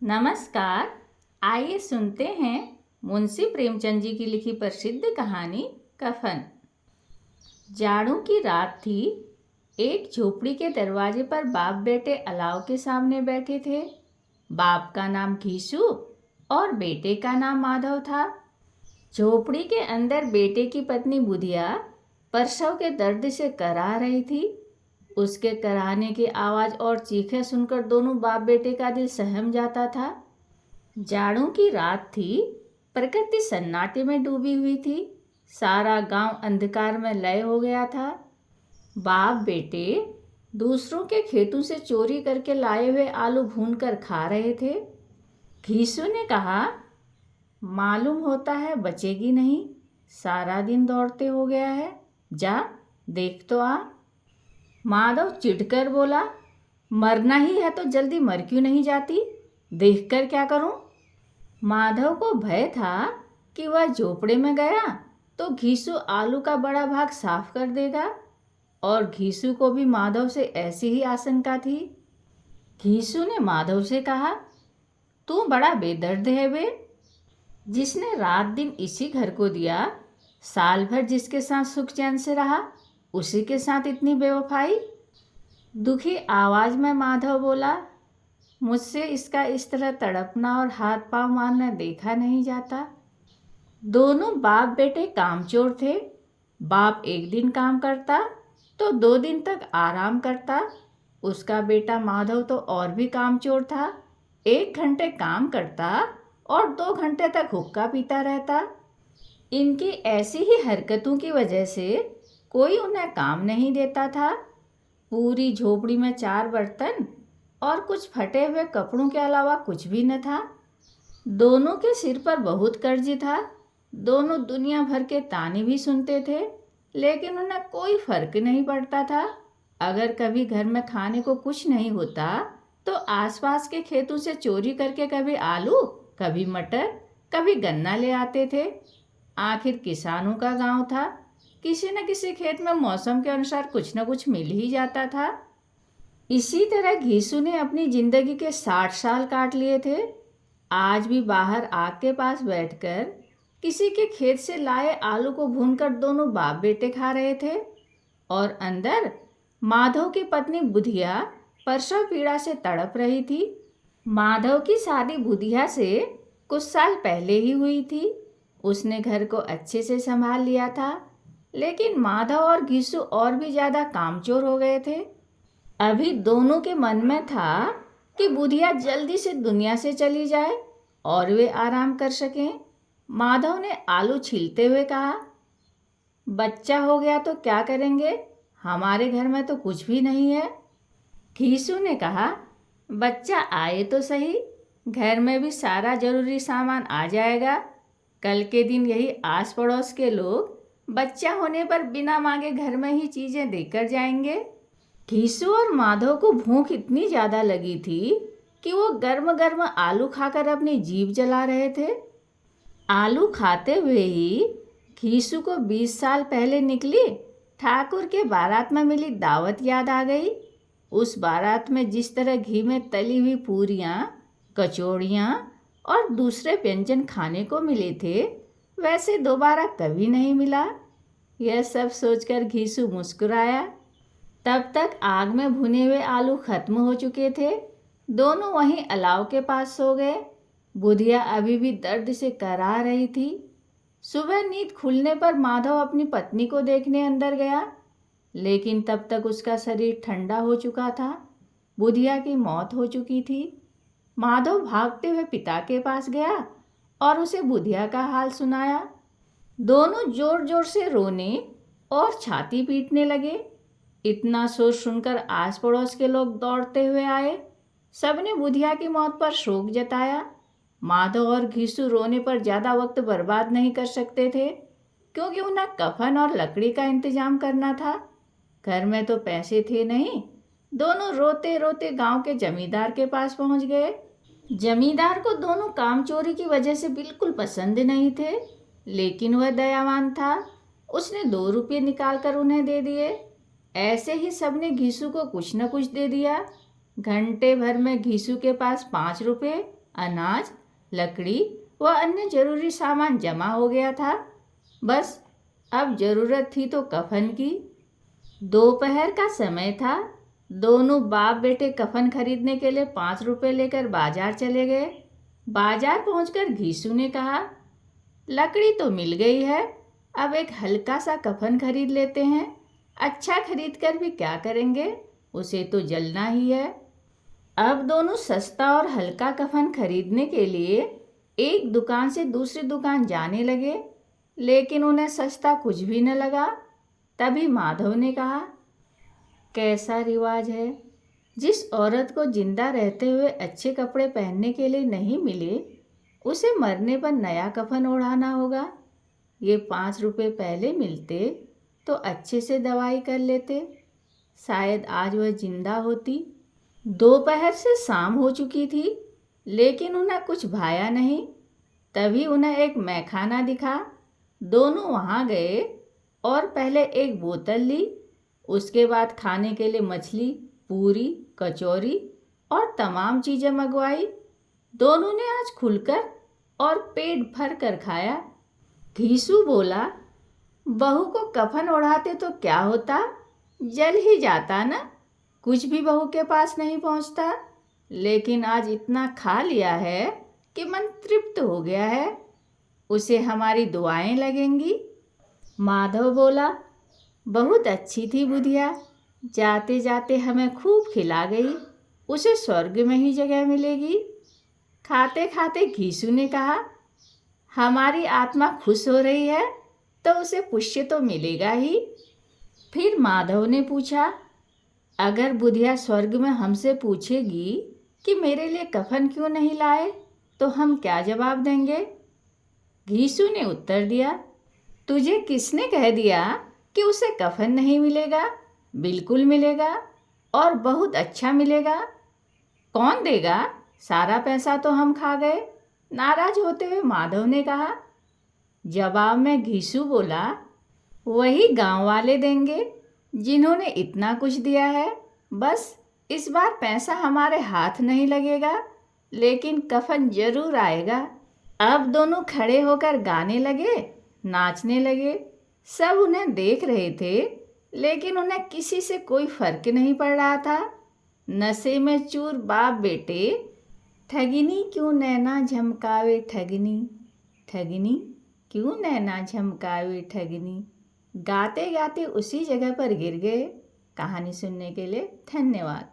नमस्कार। आइए सुनते हैं मुंशी प्रेमचंद जी की लिखी प्रसिद्ध कहानी कफन। जाड़ों की रात थी। एक झोपड़ी के दरवाजे पर बाप बेटे अलाव के सामने बैठे थे। बाप का नाम घीसू और बेटे का नाम माधव था। झोपड़ी के अंदर बेटे की पत्नी बुधिया प्रसव के दर्द से कराह रही थी। उसके कराहने की आवाज़ और चीखें सुनकर दोनों बाप बेटे का दिल सहम जाता था। जाड़ों की रात थी। प्रकृति सन्नाटे में डूबी हुई थी। सारा गांव अंधकार में लय हो गया था। बाप बेटे दूसरों के खेतों से चोरी करके लाए हुए आलू भूनकर खा रहे थे। घीसू ने कहा, मालूम होता है बचेगी नहीं। सारा दिन दौड़ते हो गया है। जा देख तो आ। माधव चिढ़कर बोला, मरना ही है तो जल्दी मर क्यों नहीं जाती? देखकर क्या करूं? माधव को भय था कि वह झोपड़े में गया तो घीसू आलू का बड़ा भाग साफ कर देगा, और घीसू को भी माधव से ऐसी ही आशंका थी। घीसू ने माधव से कहा, तू बड़ा बेदर्द है बे। जिसने रात दिन इसी घर को दिया, साल भर जिसके साथ सुख चैन से रहा, उसी के साथ इतनी बेवफाई। दुखी आवाज में माधव बोला, मुझसे इसका इस तरह तड़पना और हाथ पांव मारना देखा नहीं जाता। दोनों बाप बेटे कामचोर थे। बाप एक दिन काम करता तो 2 दिन तक आराम करता। उसका बेटा माधव तो और भी कामचोर था। 1 घंटे काम करता और 2 घंटे तक हुक्का पीता रहता। इनकी ऐसी ही हरकतों की वजह से कोई उन्हें काम नहीं देता था। पूरी झोपड़ी में 4 बर्तन और कुछ फटे हुए कपड़ों के अलावा कुछ भी न था। दोनों के सिर पर बहुत कर्ज था। दोनों दुनिया भर के ताने भी सुनते थे, लेकिन उन्हें कोई फर्क नहीं पड़ता था। अगर कभी घर में खाने को कुछ नहीं होता तो आसपास के खेतों से चोरी करके कभी आलू, कभी मटर, कभी गन्ना ले आते थे। आखिर किसानों का गांव था। किसी न किसी खेत में मौसम के अनुसार कुछ न कुछ मिल ही जाता था। इसी तरह घीसू ने अपनी जिंदगी के 60 साल काट लिए थे। आज भी बाहर आग के पास बैठकर किसी के खेत से लाए आलू को भूनकर दोनों बाप बेटे खा रहे थे, और अंदर माधव की पत्नी बुधिया प्रसव पीड़ा से तड़प रही थी। माधव की शादी बुधिया से कुछ साल पहले ही हुई थी। उसने घर को अच्छे से संभाल लिया था, लेकिन माधव और घीसू और भी ज़्यादा कामचोर हो गए थे। अभी दोनों के मन में था कि बुधिया जल्दी से दुनिया से चली जाए और वे आराम कर सकें। माधव ने आलू छीलते हुए कहा, बच्चा हो गया तो क्या करेंगे? हमारे घर में तो कुछ भी नहीं है। घीसू ने कहा, बच्चा आए तो सही, घर में भी सारा जरूरी सामान आ जाएगा। कल के दिन यही आस पड़ोस के लोग बच्चा होने पर बिना मांगे घर में ही चीज़ें देकर जाएंगे। घीसू और माधव को भूख इतनी ज़्यादा लगी थी कि वो गर्म गर्म आलू खाकर अपनी जीभ जला रहे थे। आलू खाते हुए ही घीसू को 20 साल पहले निकली ठाकुर के बारात में मिली दावत याद आ गई। उस बारात में जिस तरह घी में तली हुई पूरियाँ, कचौड़ियाँ और दूसरे व्यंजन खाने को मिले थे, वैसे दोबारा कभी नहीं मिला। यह सब सोचकर घीसू मुस्कुराया। तब तक आग में भुने हुए आलू खत्म हो चुके थे। दोनों वहीं अलाव के पास सो गए। बुधिया अभी भी दर्द से कराह रही थी। सुबह नींद खुलने पर माधव अपनी पत्नी को देखने अंदर गया, लेकिन तब तक उसका शरीर ठंडा हो चुका था। बुधिया की मौत हो चुकी थी। माधव भागते हुए पिता के पास गया और उसे बुधिया का हाल सुनाया। दोनों जोर जोर से रोने और छाती पीटने लगे। इतना शोर सुनकर आस पड़ोस के लोग दौड़ते हुए आए। सबने बुधिया की मौत पर शोक जताया। माधव और घीसू रोने पर ज़्यादा वक्त बर्बाद नहीं कर सकते थे, क्योंकि उन्हें कफन और लकड़ी का इंतजाम करना था। घर में तो पैसे थे नहीं। दोनों रोते रोते गांव के जमींदार के पास पहुंच गए। जमींदार को दोनों कामचोरी की वजह से बिल्कुल पसंद नहीं थे, लेकिन वह दयावान था। उसने 2 रुपये निकाल कर उन्हें दे दिए। ऐसे ही सबने घीसू को कुछ न कुछ दे दिया। घंटे भर में घीसू के पास 5 रुपये अनाज, लकड़ी व अन्य जरूरी सामान जमा हो गया था। बस अब जरूरत थी तो कफन की। दोपहर का समय था। दोनों बाप बेटे कफन खरीदने के लिए 5 रुपए लेकर बाजार चले गए। बाजार पहुंचकर घीसू ने कहा, लकड़ी तो मिल गई है, अब एक हल्का सा कफन खरीद लेते हैं। अच्छा खरीद कर भी क्या करेंगे, उसे तो जलना ही है। अब दोनों सस्ता और हल्का कफन खरीदने के लिए एक दुकान से दूसरी दुकान जाने लगे, लेकिन उन्हें सस्ता कुछ भी न लगा। तभी माधव ने कहा, कैसा रिवाज है, जिस औरत को जिंदा रहते हुए अच्छे कपड़े पहनने के लिए नहीं मिले, उसे मरने पर नया कफन ओढ़ाना होगा। ये 5 रुपए पहले मिलते तो अच्छे से दवाई कर लेते, शायद आज वह जिंदा होती। दोपहर से शाम हो चुकी थी, लेकिन उन्हें कुछ भाया नहीं। तभी उन्हें एक मैखाना दिखा। दोनों वहाँ गए और पहले एक बोतल ली, उसके बाद खाने के लिए मछली, पूरी, कचौरी और तमाम चीज़ें मंगवाई। दोनों ने आज खुलकर और पेट भर कर खाया। घीसू बोला, बहू को कफन ओढ़ाते तो क्या होता, जल ही जाता ना, कुछ भी बहू के पास नहीं पहुंचता। लेकिन आज इतना खा लिया है कि मन तृप्त हो गया है, उसे हमारी दुआएं लगेंगी। माधव बोला, बहुत अच्छी थी बुधिया, जाते जाते हमें खूब खिला गई, उसे स्वर्ग में ही जगह मिलेगी। खाते खाते घीसू ने कहा, हमारी आत्मा खुश हो रही है तो उसे पुष्य तो मिलेगा ही। फिर माधव ने पूछा, अगर बुधिया स्वर्ग में हमसे पूछेगी कि मेरे लिए कफन क्यों नहीं लाए, तो हम क्या जवाब देंगे? घीसू ने उत्तर दिया, तुझे किसने कह दिया कि उसे कफन नहीं मिलेगा? बिल्कुल मिलेगा, और बहुत अच्छा मिलेगा। कौन देगा? सारा पैसा तो हम खा गए, नाराज होते हुए माधव ने कहा। जवाब में घीसू बोला, वही गांव वाले देंगे जिन्होंने इतना कुछ दिया है। बस इस बार पैसा हमारे हाथ नहीं लगेगा, लेकिन कफन जरूर आएगा। अब दोनों खड़े होकर गाने लगे, नाचने लगे। सब उन्हें देख रहे थे, लेकिन उन्हें किसी से कोई फर्क नहीं पड़ रहा था। नशे में चूर बाप बेटे, ठगिनी क्यों नैना झमकावे ठगिनी, ठगिनी क्यों नैना झमकावे ठगिनी, गाते गाते उसी जगह पर गिर गए। कहानी सुनने के लिए धन्यवाद।